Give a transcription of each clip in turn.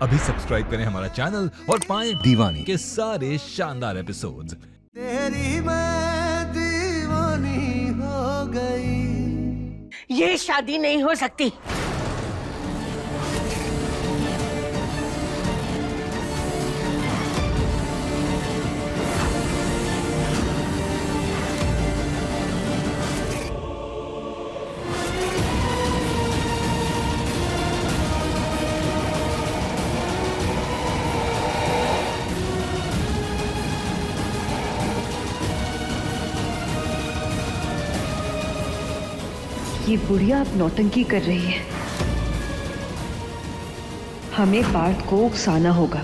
अभी सब्सक्राइब करें हमारा चैनल और पाएं दीवानी के सारे शानदार एपिसोड्स। तेरी मैं दीवानी हो गई। ये शादी नहीं हो सकती। ये बुढ़िया अब नौटंकी कर रही है। हमें पार्थ को उकसाना होगा।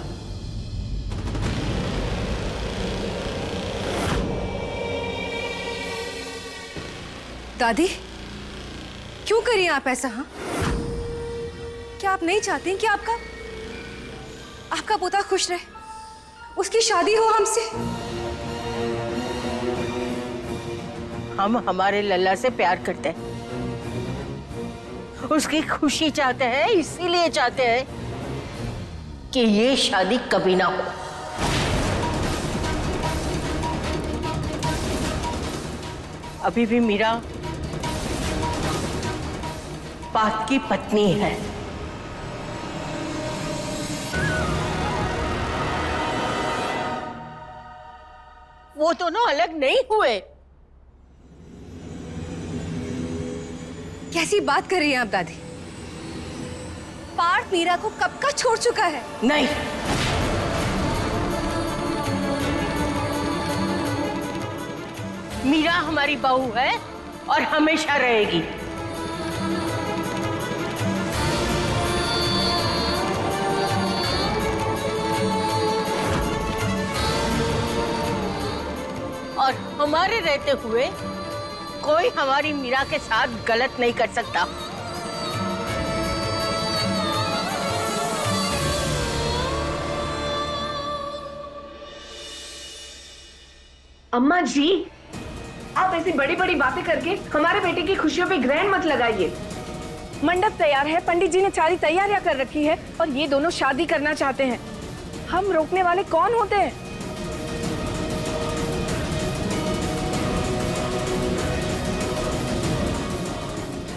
दादी, क्यों करिए आप ऐसा? हाँ, क्या आप नहीं चाहते हैं कि आपका पोता खुश रहे, उसकी शादी हो हमसे? हम हमारे लल्ला से प्यार करते हैं, उसकी खुशी चाहते हैं, इसीलिए चाहते हैं कि ये शादी कभी ना हो। अभी भी मीरा पार्थ की पत्नी है। वो दोनों अलग नहीं हुए। कैसी बात कर रही हैं आप दादी? पार्थ मीरा को कब का छोड़ चुका है। नहीं, मीरा हमारी बहू है और हमेशा रहेगी। और हमारे रहते हुए कोई हमारी मीरा के साथ गलत नहीं कर सकता। अम्मा जी, आप ऐसी बड़ी बड़ी बातें करके हमारे बेटे की खुशियों पे ग्रहण मत लगाइए। मंडप तैयार है, पंडित जी ने सारी तैयारियां कर रखी है और ये दोनों शादी करना चाहते हैं। हम रोकने वाले कौन होते हैं?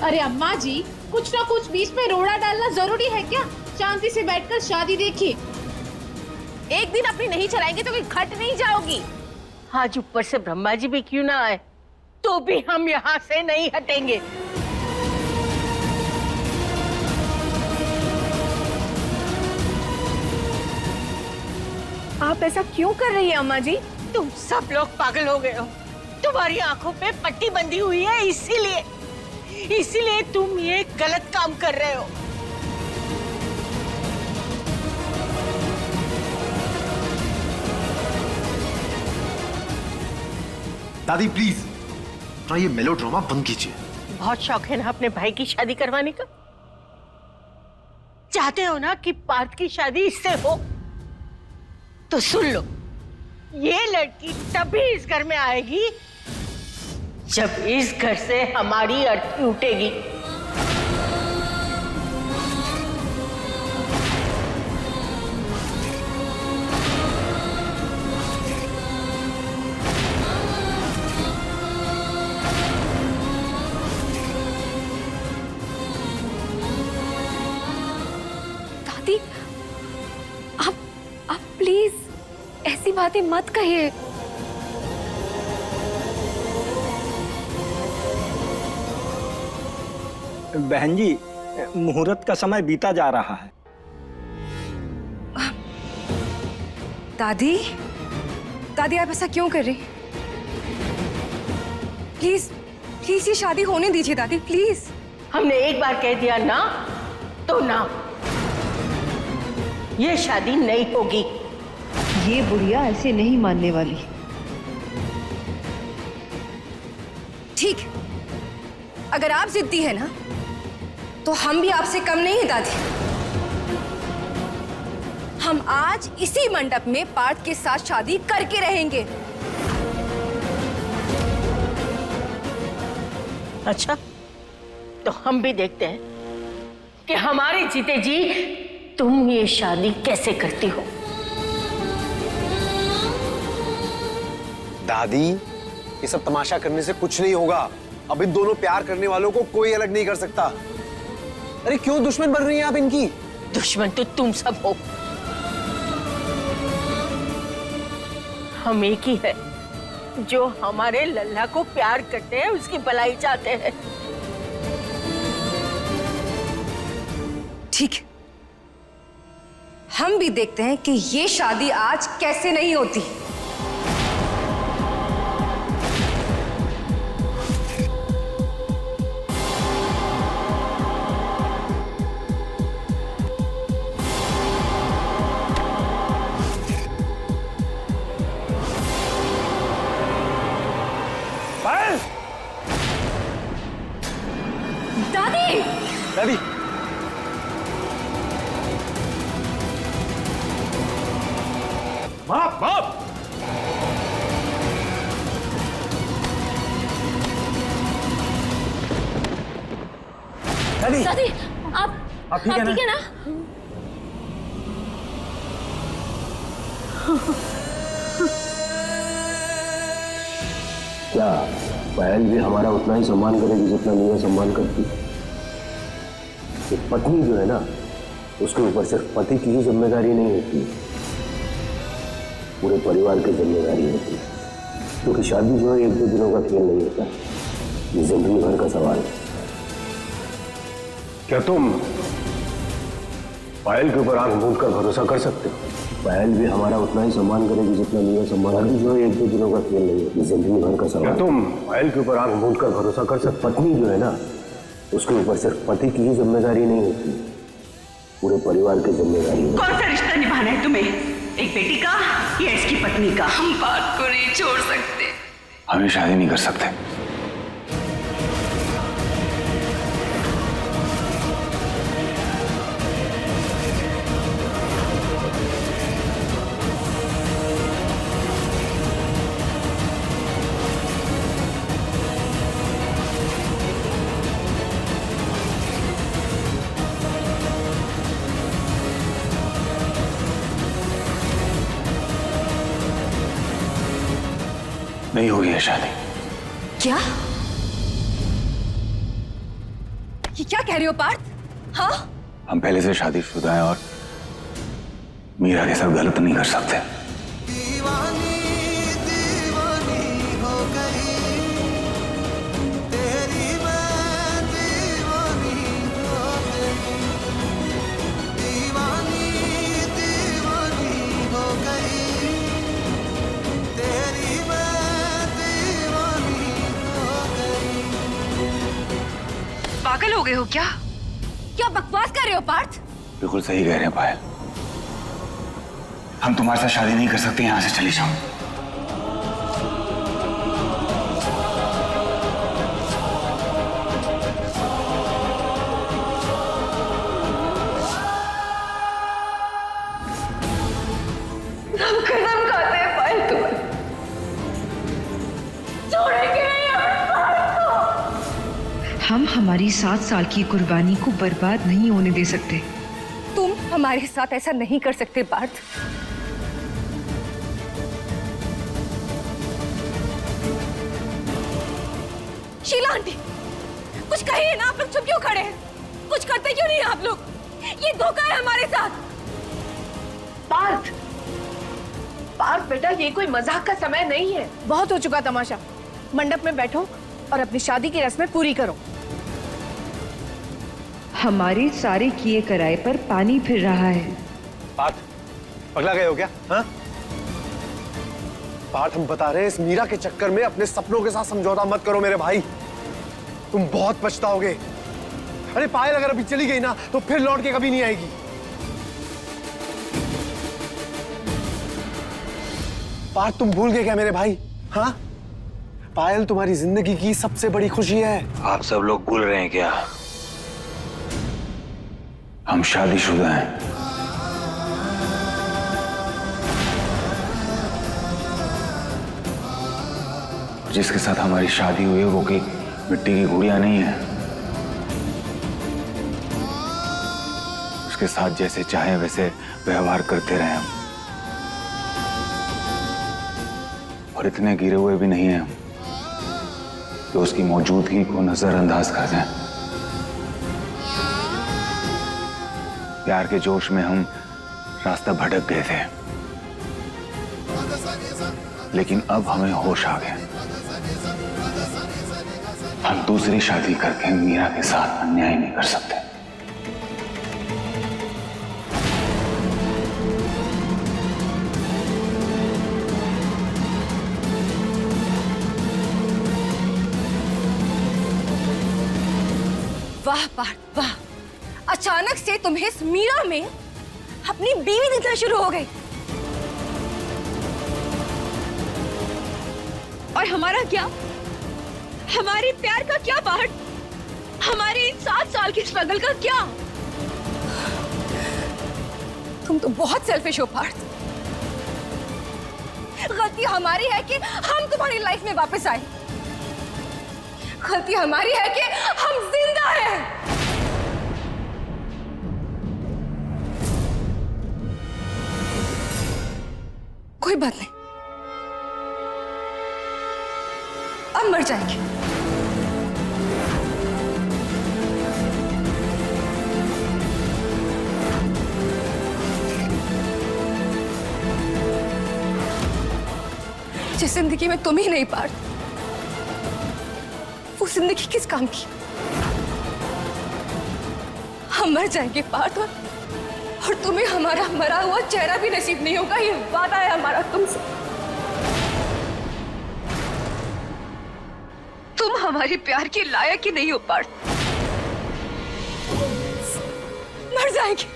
अरे अम्मा जी, कुछ ना कुछ बीच में रोड़ा डालना जरूरी है क्या? शांति से बैठकर शादी देखिए। एक दिन अपनी नहीं चलाएंगे तो कोई घट नहीं जाओगी। आज ऊपर से ब्रह्मा जी भी क्यों ना आए तो भी हम यहाँ से नहीं हटेंगे। आप ऐसा क्यों कर रही है अम्मा जी? तुम सब लोग पागल हो गए हो। तुम्हारी आंखों पे पट्टी बंधी हुई है, इसीलिए तुम ये गलत काम कर रहे हो। दादी प्लीज थोड़ा ये मेलोड्रामा बंद कीजिए। बहुत शौक है ना अपने भाई की शादी करवाने का? चाहते हो ना कि पार्थ की शादी इससे हो? तो सुन लो, ये लड़की तभी इस घर में आएगी जब इस घर से हमारी अर्थी उठेगी। दादी, आप प्लीज ऐसी बातें मत कहिए। बहन जी, मुहूर्त का समय बीता जा रहा है। दादी, दादी आप ऐसा क्यों कर रही? प्लीज प्लीज ये शादी होने दीजिए दादी, प्लीज। हमने एक बार कह दिया ना तो ना, ये शादी नहीं होगी। ये बुढ़िया ऐसे नहीं मानने वाली। ठीक, अगर आप जिद्दी है ना तो हम भी आपसे कम नहीं है दादी। हम आज इसी मंडप में पार्थ के साथ शादी करके रहेंगे। अच्छा, तो हम भी देखते हैं कि हमारे जीते जी तुम ये शादी कैसे करती हो? दादी, ये सब तमाशा करने से कुछ नहीं होगा। अब इन दोनों प्यार करने वालों को कोई अलग नहीं कर सकता। अरे क्यों दुश्मन बन रही हैं आप इनकी? दुश्मन तो तुम सब हो। हम एक ही है जो हमारे लल्ला को प्यार करते हैं, उसकी भलाई चाहते हैं। ठीक है, हम भी देखते हैं कि ये शादी आज कैसे नहीं होती। दादी! दादी, बाप बाप दादी, दादी आप ठीक है ना? ठीक है ना? क्या पायल भी हमारा उतना ही सम्मान करेगी जितना मीरा सम्मान करती? एक पत्नी जो है ना, उसके ऊपर सिर्फ पति की ही जिम्मेदारी नहीं होती, पूरे परिवार की जिम्मेदारी होती है। क्योंकि शादी जो है एक दो दिनों का खेल नहीं होता, ये जिंदगी भर का सवाल है। क्या तुम पायल के ऊपर आंख मूंद कर भरोसा कर सकते हो? पायल भी हमारा उतना ही सम्मान करेगी जितना मीरा सम्मान। शादी जो है एक दो दिनों का खेल नहीं होती, जिंदगी भर का सवाल। क्या तुम पायल के ऊपर आंख मूंद कर भरोसा कर सकते? पत्नी जो है ना, उसके ऊपर सिर्फ पति की ही जिम्मेदारी नहीं होती, पूरे परिवार की जिम्मेदारी होती है। कौन सा रिश्ता निभाना है तुम्हें? एक बेटी का या इसकी पत्नी का? हम बात को नहीं छोड़ सकते। हम ये शादी नहीं कर सकते। नहीं होगी ये शादी। क्या? ये क्या कह रहे हो पार्थ? हाँ? हम पहले से शादीशुदा हैं और मीरा के साथ गलत नहीं कर सकते। दीवानी दीवानी हो गई, तेरी मैं दीवानी हो गई। दीवानी दीवानी हो गई, तेरी मैं दीवानी हो गई। पागल हो गए हो क्या? क्या बकवास कर रहे हो पार्थ? बिल्कुल सही कह रहे हैं पायल, हम तुम्हारे साथ शादी नहीं कर सकते। यहां से चली जाओ। हम कसम खाते हैं पायल तुम्हें छोड़ेंगे नहीं हम पायल को। हम हमारी 7 साल की कुर्बानी को बर्बाद नहीं होने दे सकते। तुम हमारे साथ ऐसा नहीं कर सकते पार्थ। शीला आंटी, कुछ कहिए ना, आप लोग चुप क्यों खड़े हैं? कुछ करते क्यों नहीं आप लोग? ये धोखा है हमारे साथ। पार्थ, पार्थ बेटा, ये कोई मजाक का समय नहीं है। बहुत हो चुका तमाशा। मंडप में बैठो और अपनी शादी की रस्में पूरी करो। हमारे सारे किए कराए पर पानी फिर रहा है। पार्थ, पगला गए हो क्या? हाँ? पार्थ, हम बता रहे हैं, इस मीरा के चक्कर में अपने सपनों के साथ समझौता मत करो मेरे भाई, तुम बहुत पछताओगे। अरे पायल अगर अभी चली गई ना तो फिर लौट के कभी नहीं आएगी। पार्थ, तुम भूल गए क्या मेरे भाई? हाँ, पायल तुम्हारी जिंदगी की सबसे बड़ी खुशी है। आप सब लोग भूल रहे हैं क्या? हम शादीशुदा हैं। जिसके साथ हमारी शादी हुई है वो कोई मिट्टी की गुड़िया नहीं है। उसके साथ जैसे चाहे वैसे व्यवहार करते रहे हम, और इतने गिरे हुए भी नहीं हैं कि उसकी मौजूदगी को नजरअंदाज कर दें। प्यार के जोश में हम रास्ता भटक गए थे, लेकिन अब हमें होश आ गया। हम दूसरी शादी करके मीरा के साथ अन्याय नहीं कर सकते। वाह पार्थ वाह, अचानक से तुम्हें इस मीरा में अपनी बीवी दिखना शुरू हो गई। और हमारा क्या, हमारे प्यार का क्या पार्ट, हमारे इन 7 साल की स्ट्रगल का क्या? तुम तो बहुत सेल्फिश हो पार्थ। गलती हमारी है कि हम तुम्हारी लाइफ में वापस आए। गलती हमारी है कि हम जिंदा हैं। कोई बात नहीं, अब मर जाएंगे। जिस जिंदगी में तुम ही नहीं पार्थ, वो जिंदगी किस काम की? हम मर जाएंगे पार्थ, और तुम्हें हमारा मरा हुआ चेहरा भी नसीब नहीं होगा। ये वादा है हमारा तुमसे। तुम हमारे प्यार के लायक ही नहीं हो पार्थ। मर जाएंगे।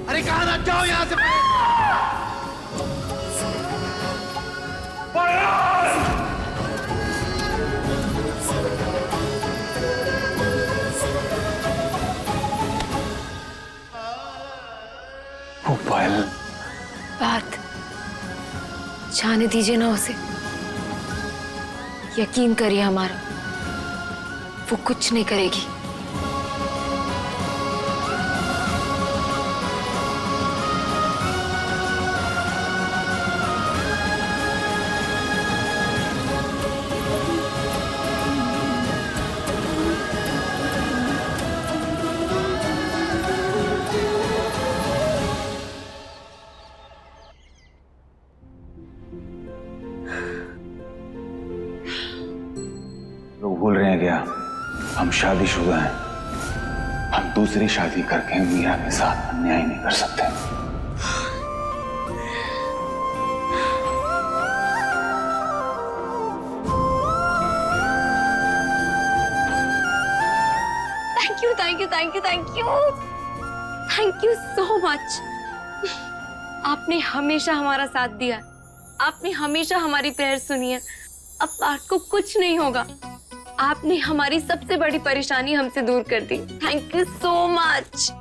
अरे कहां ना जाओ यहां से। पायल, बात जाने दीजिए ना उसे। यकीन करिए हमारा, वो कुछ नहीं करेगी। लोग भूल रहे हैं क्या? हम शादीशुदा हैं। हम दूसरी शादी करके मीरा के साथ अन्याय नहीं कर सकते। Thank you thank you thank you thank you thank you so much. आपने हमेशा हमारा साथ दिया, आपने हमेशा हमारी प्रेयर सुनी है। अब पार्थ को कुछ नहीं होगा। आपने हमारी सबसे बड़ी परेशानी हमसे दूर कर दी। Thank you so much.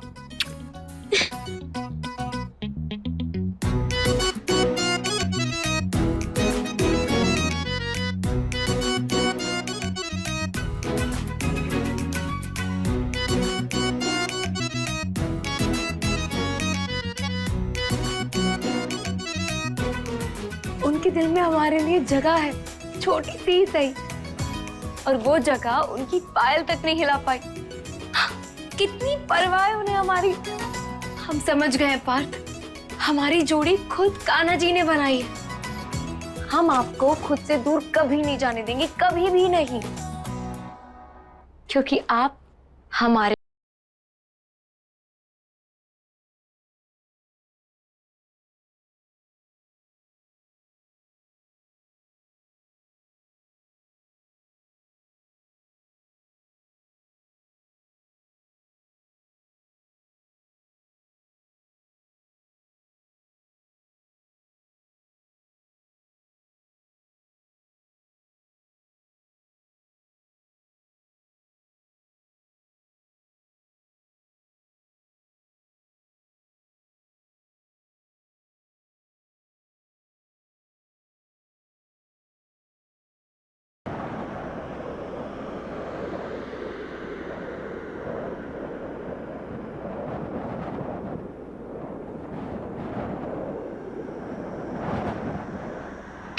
उनके दिल में हमारे लिए जगह है, छोटी सी ही सही, और वो जगह उनकी पायल तक नहीं हिला पाई। कितनी परवाह है उन्हें हमारी। हम समझ गए पार्थ, हमारी जोड़ी खुद कान्हा जी ने बनाई है। हम आपको खुद से दूर कभी नहीं जाने देंगे, कभी भी नहीं, क्योंकि आप हमारे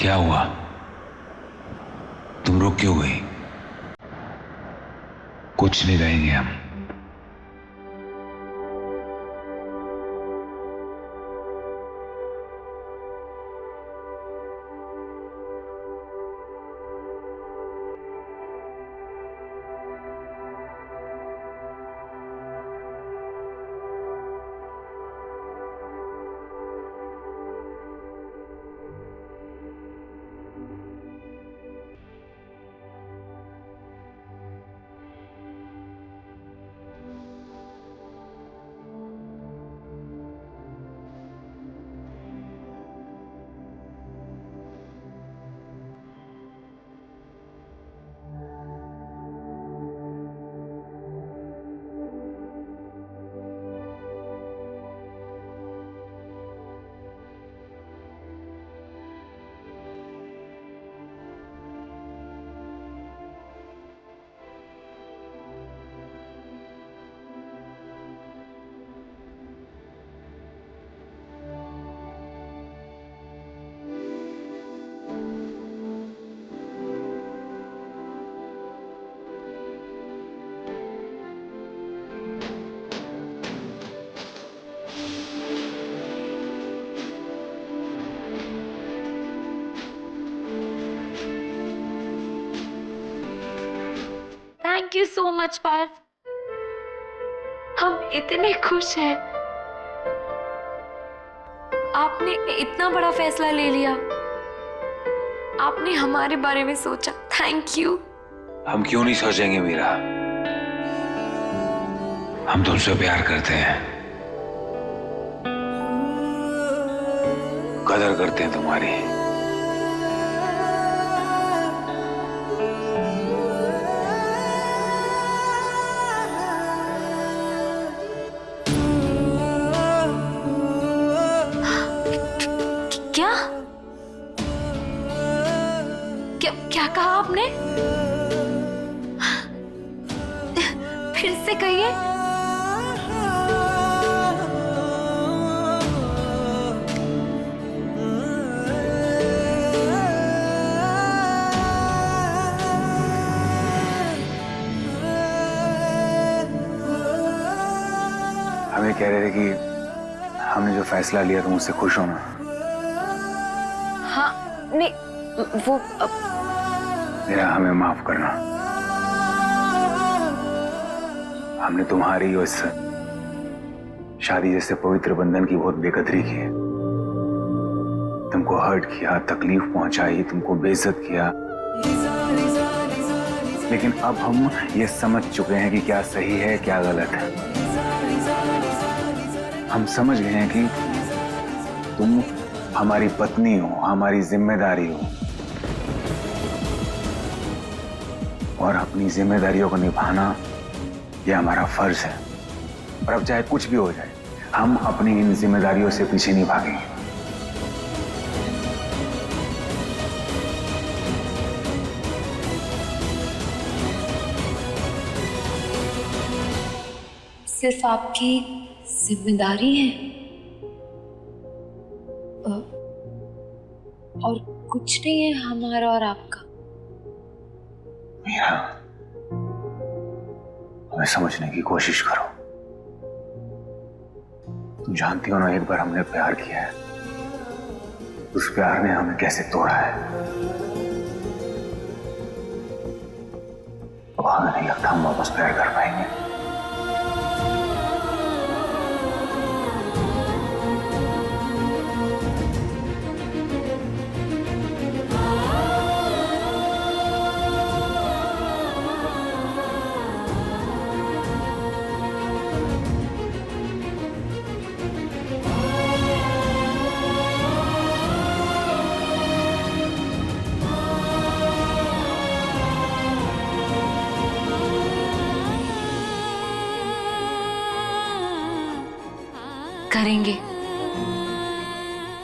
क्या हुआ? तुम रुक क्यों गई? कुछ नहीं रहेंगे हम। Thank you so much Parth, हम इतने खुश हैं। आपने इतना बड़ा फैसला ले लिया, आपने हमारे बारे में सोचा, थैंक यू। हम क्यों नहीं सोचेंगे मीरा? हम तुमसे प्यार करते हैं, कदर करते हैं तुम्हारी। क्या क्या क्या कहा आपने? फिर से कहिए। हमें कह रहे थे कि हमने जो फैसला लिया तुम उससे खुश हो ना? हाँ, नहीं वो मेरा हमें माफ करना। हमने तुम्हारी और इस शादी जैसे पवित्र बंधन की बहुत बेकदरी की है। तुमको हर्ट किया, तकलीफ पहुंचाई, तुमको बेइज्जत किया। लेकिन अब हम ये समझ चुके हैं कि क्या सही है क्या गलत है। हम समझ गए हैं कि तुम हमारी पत्नी हो, हमारी जिम्मेदारी हो, और अपनी जिम्मेदारियों को निभाना ये हमारा फर्ज है। और अब चाहे कुछ भी हो जाए, हम अपनी इन जिम्मेदारियों से पीछे नहीं भागेंगे। सिर्फ आपकी जिम्मेदारी है और कुछ नहीं है हमारा और आपका। मीरा, हमें समझने की कोशिश करो। तुम जानती हो ना, एक बार हमने प्यार किया है, उस प्यार ने हमें कैसे तोड़ा है। अब हमें नहीं लगता हम वापस प्यार कर पाएंगे। करेंगे,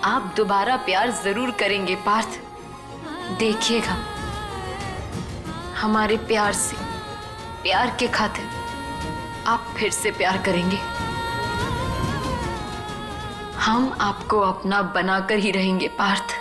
आप दोबारा प्यार जरूर करेंगे पार्थ। देखिएगा, हमारे प्यार से, प्यार के खातिर आप फिर से प्यार करेंगे। हम आपको अपना बनाकर ही रहेंगे पार्थ।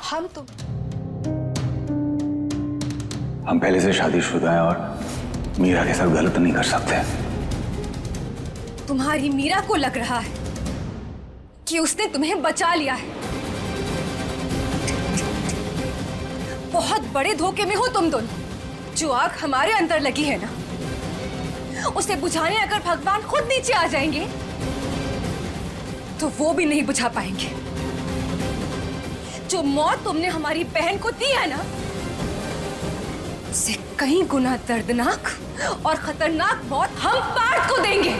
हम पहले से शादीशुदा हैं और मीरा के साथ गलत नहीं कर सकते। तुम्हारी मीरा को लग रहा है कि उसने तुम्हें बचा लिया है। बहुत बड़े धोखे में हो तुम दोनों। जो आग हमारे अंदर लगी है ना, उसे बुझाने अगर भगवान खुद नीचे आ जाएंगे तो वो भी नहीं बुझा पाएंगे। जो मौत तुमने हमारी बहन को दी है ना, उससे कहीं गुना दर्दनाक और खतरनाक मौत हम पार्थ को देंगे।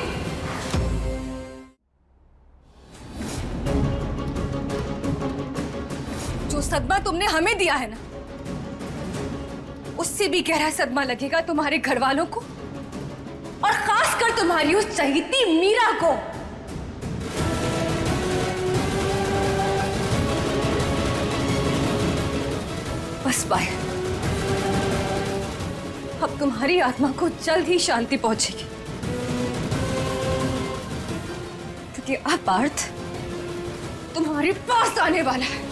जो सदमा तुमने हमें दिया है ना, उससे भी गहरा सदमा लगेगा तुम्हारे घर वालों को और खासकर तुम्हारी उस चहेती मीरा को। बस पायल, अब तुम्हारी आत्मा को जल्द ही शांति पहुंचेगी, क्योंकि अब पार्थ तुम्हारे पास आने वाला है।